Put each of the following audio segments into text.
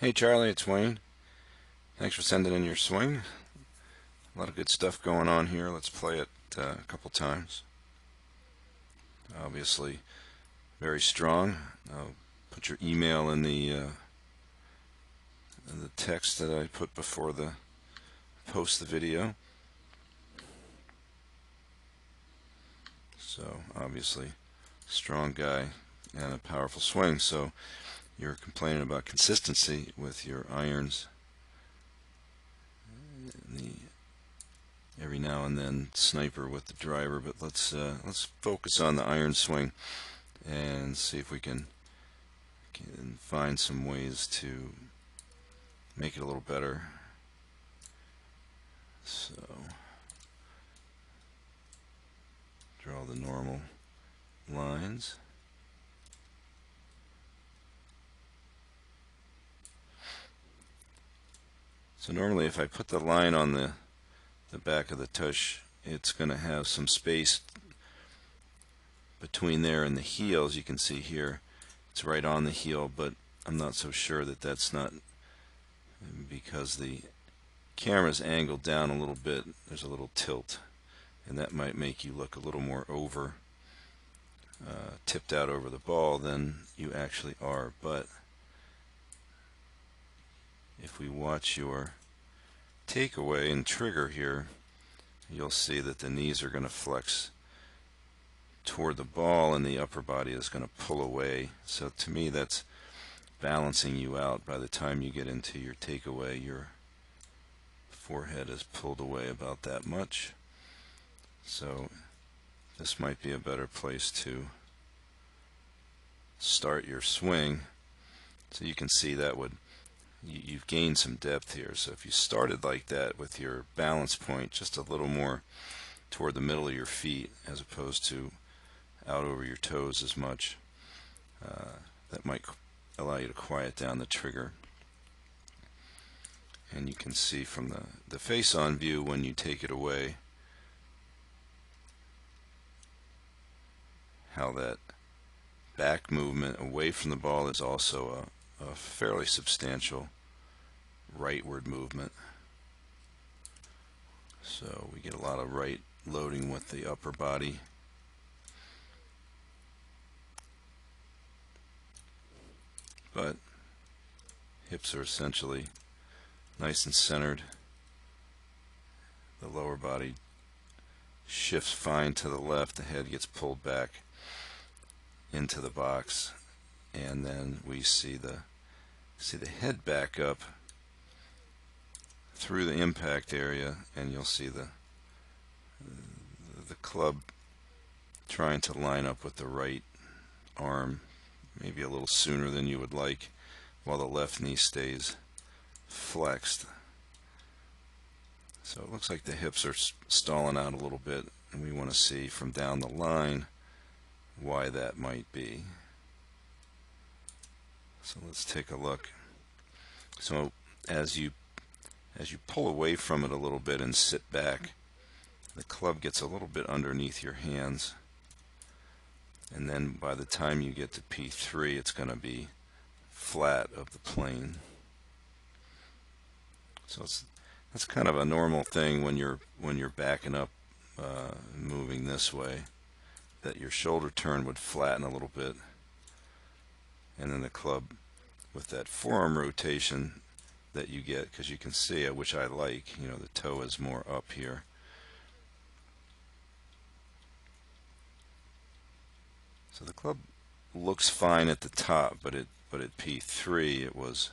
Hey Charlie, it's Wayne. Thanks for sending in your swing. A lot of good stuff going on here. Let's play it a couple times. Obviously, very strong. I'll put your email in the text that I put before the post the video. So obviously, strong guy and a powerful swing. So you're complaining about consistency with your irons. The every now and then sniper with the driver, but let's focus on the iron swing and see if we can find some ways to make it a little better. So draw the normal lines. So normally if I put the line on the back of the tush, it's going to have some space between there and the heel. As you can see here, it's right on the heel, but I'm not so sure that that's not because the camera's angled down a little bit. There's a little tilt, and that might make you look a little more over tipped out over the ball than you actually are. But if we watch your takeaway and trigger here, you'll see that the knees are going to flex toward the ball and the upper body is going to pull away. So to me, that's balancing you out. By the time you get into your takeaway, your forehead is pulled away about that much. So this might be a better place to start your swing. So you can see that you've gained some depth here. So if you started like that with your balance point just a little more toward the middle of your feet as opposed to out over your toes as much, that might allow you to quiet down the trigger. And you can see from the face-on view when you take it away how that back movement away from the ball is also a fairly substantial rightward movement. So we get a lot of right loading with the upper body. But hips are essentially nice and centered. The lower body shifts fine to the left. The head gets pulled back into the box, and then we see the head back up through the impact area, and you'll see the club trying to line up with the right arm maybe a little sooner than you would like, while the left knee stays flexed. So it looks like the hips are stalling out a little bit, and we want to see from down the line why that might be. So let's take a look. So as you pull away from it a little bit and sit back, the club gets a little bit underneath your hands, and then by the time you get to P3, it's going to be flat of the plane. So that's kind of a normal thing when you're backing up, moving this way, that your shoulder turn would flatten a little bit, and then the club with that forearm rotation that you get, because you can see it, which I like, the toe is more up here. So the club looks fine at the top, but at P3 it was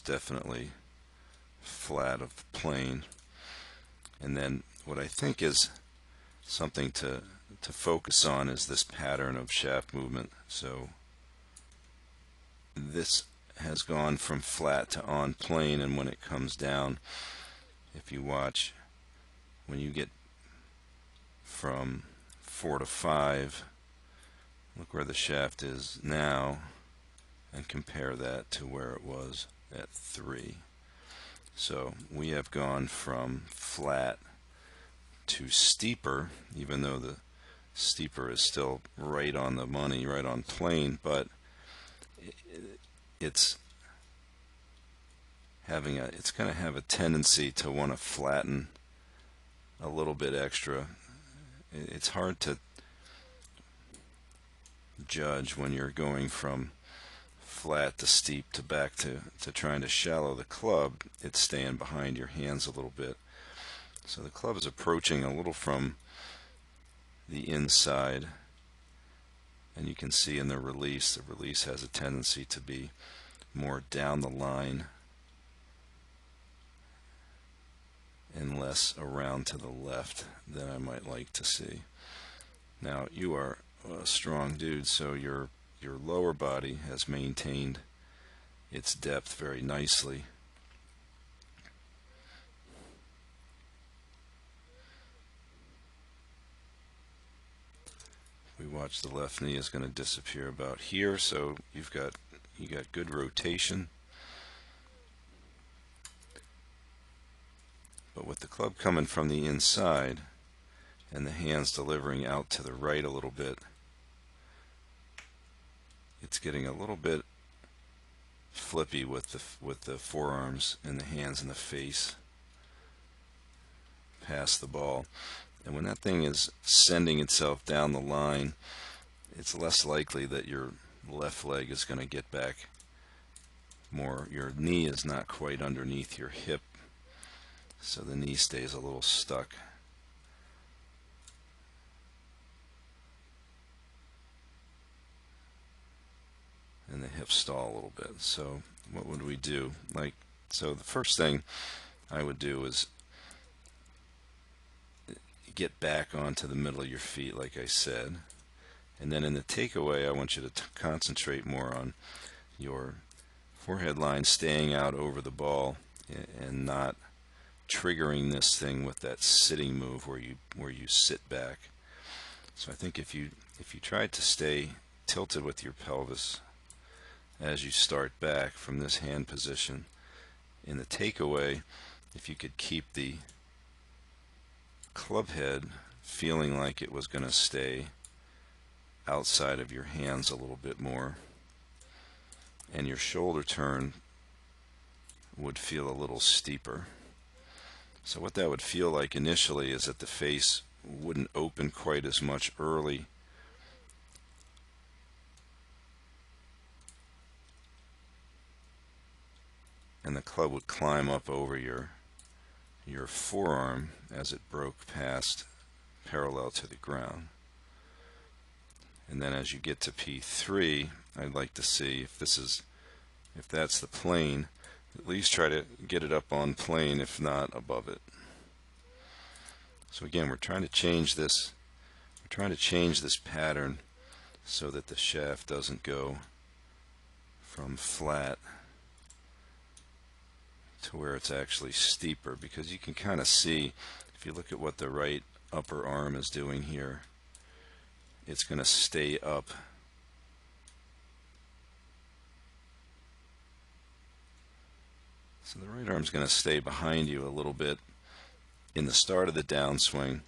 definitely flat of the plane. And then what I think is something to focus on is this pattern of shaft movement. So this has gone from flat to on plane, and when it comes down, if you watch, when you get from 4 to 5, look where the shaft is now and compare that to where it was at 3. So we have gone from flat to steeper, even though the steeper is still right on the money, right on plane, but it's it's going to have a tendency to want to flatten a little bit extra. It's hard to judge when you're going from flat to steep to back to trying to shallow the club. It's staying behind your hands a little bit. So the club is approaching a little from the inside, and you can see in the release has a tendency to be more down the line and less around to the left than I might like to see. Now, you are a strong dude, so your lower body has maintained its depth very nicely. We watch the left knee is going to disappear about here, so you got good rotation. But with the club coming from the inside and the hands delivering out to the right a little bit, it's getting a little bit flippy with the forearms and the hands and the face past the ball. And when that thing is sending itself down the line, it's less likely that your left leg is going to get back more. Your knee is not quite underneath your hip, so the knee stays a little stuck. And the hips stall a little bit. So what would we do? So the first thing I would do is get back onto the middle of your feet, like I said. And then in the takeaway, I want you to concentrate more on your forehead line staying out over the ball and not triggering this thing with that sitting move where you sit back. So I think if you try to stay tilted with your pelvis as you start back from this hand position, in the takeaway, if you could keep the club head feeling like it was going to stay outside of your hands a little bit more, and your shoulder turn would feel a little steeper. So what that would feel like initially is that the face wouldn't open quite as much early, and the club would climb up over your forearm as it broke past parallel to the ground. And then as you get to P3, I'd like to see if that's the plane, at least try to get it up on plane, if not above it. So again, we're trying to change this pattern so that the shaft doesn't go from flat to where it's actually steeper, because you can kind of see, if you look at what the right upper arm is doing here, it's going to stay up. So the right arm's going to stay behind you a little bit in the start of the downswing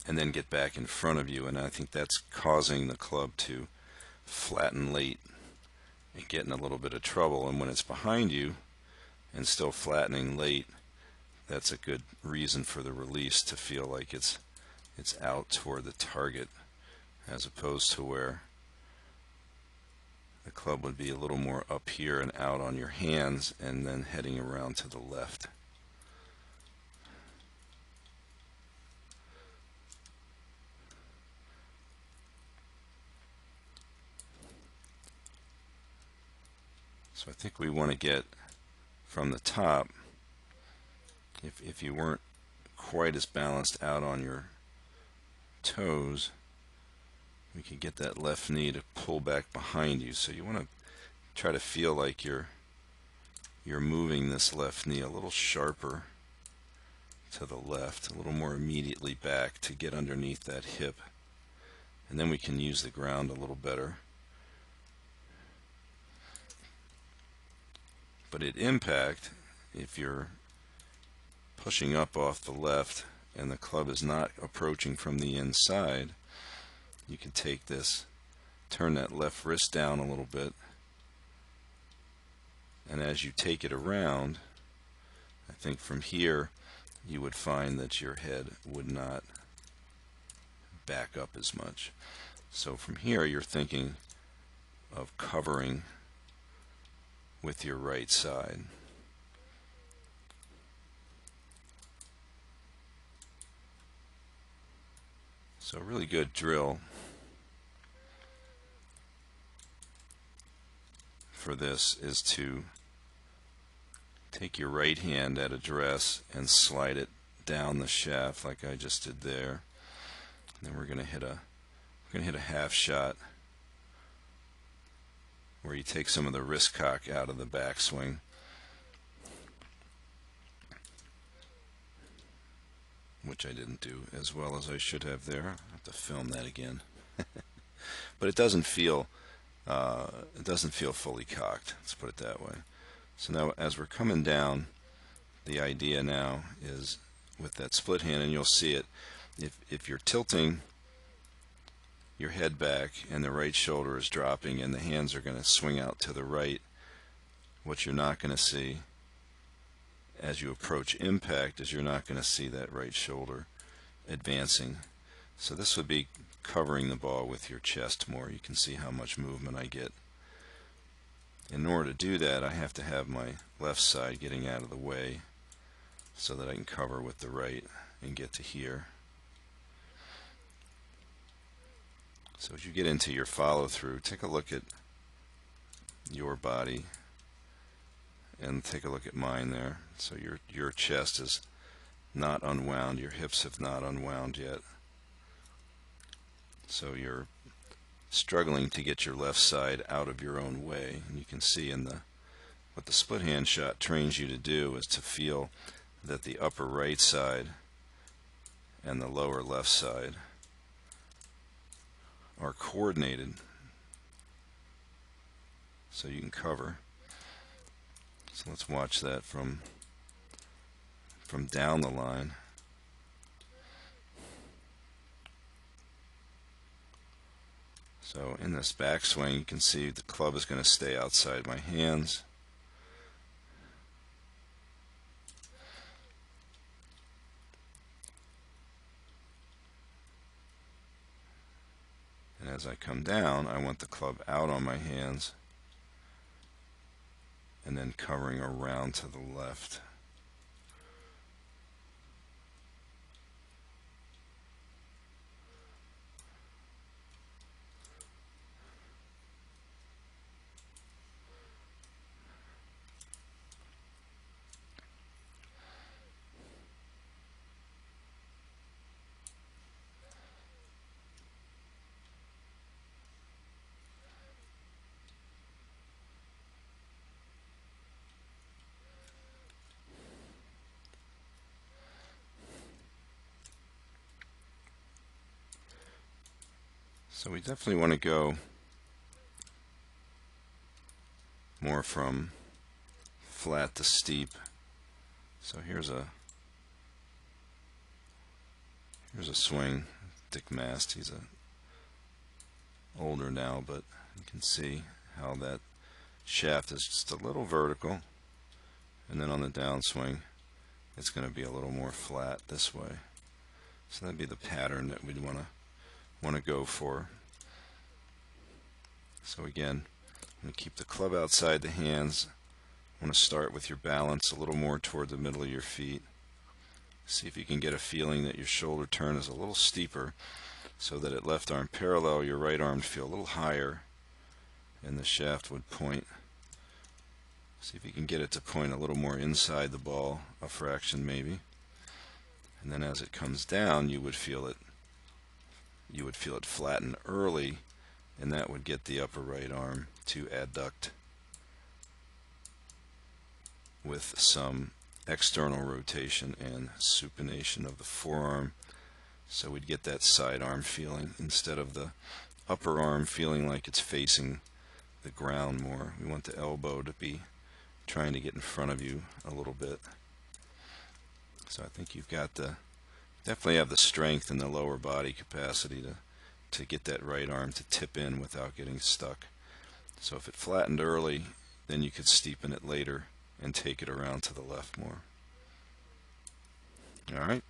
and then get back in front of you, and I think that's causing the club to flatten late and get in a little bit of trouble. And when it's behind you and still flattening late, that's a good reason for the release to feel like it's out toward the target, as opposed to where the club would be a little more up here and out on your hands and then heading around to the left. So I think we want to get from the top, if you weren't quite as balanced out on your toes, we could get that left knee to pull back behind you. So you want to try to feel like you're moving this left knee a little sharper to the left, a little more immediately back to get underneath that hip. And then we can use the ground a little better. But at impact, if you're pushing up off the left and the club is not approaching from the inside, you can take this, turn that left wrist down a little bit, And as you take it around, I think from here you would find that your head would not back up as much. So from here you're thinking of covering with your right side. So a really good drill for this is to take your right hand at address and slide it down the shaft like I just did there. And then we're going to hit a half shot where you take some of the wrist cock out of the backswing. Which I didn't do as well as I should have there. I have to film that again. But it doesn't feel fully cocked. Let's put it that way. So now, as we're coming down, the idea now is with that split hand, and you'll see it. If you're tilting your head back and the right shoulder is dropping and the hands are going to swing out to the right, what you're not going to see as you approach impact is you're not going to see that right shoulder advancing. So this would be covering the ball with your chest more. You can see how much movement I get. In order to do that, I have to have my left side getting out of the way so that I can cover with the right and get to here. So as you get into your follow through, take a look at your body and take a look at mine there. So your chest is not unwound, your hips have not unwound yet. So you're struggling to get your left side out of your own way. And you can see in what the split hand shot trains you to do is to feel that the upper right side and the lower left side are coordinated so you can cover. So let's watch that from down the line. So in this backswing, you can see the club is going to stay outside my hands. And as I come down, I want the club out on my hands and then covering around to the left. So we definitely want to go more from flat to steep. So here's a swing. Dick Mast, he's older now, but you can see how that shaft is just a little vertical, and then on the downswing it's going to be a little more flat this way. So that'd be the pattern that we'd want to go for. So again, I'm going to keep the club outside the hands. I want to start with your balance a little more toward the middle of your feet. See if you can get a feeling that your shoulder turn is a little steeper so that at left arm parallel, your right arm would feel a little higher and the shaft would point. See if you can get it to point a little more inside the ball, a fraction maybe. And then as it comes down, you would feel it flatten early, and that would get the upper right arm to adduct with some external rotation and supination of the forearm. So we'd get that side arm feeling instead of the upper arm feeling like it's facing the ground more. We want the elbow to be trying to get in front of you a little bit. So I think you've got definitely have the strength in the lower body capacity to get that right arm to tip in without getting stuck. So if it flattened early, then you could steepen it later and take it around to the left more. All right.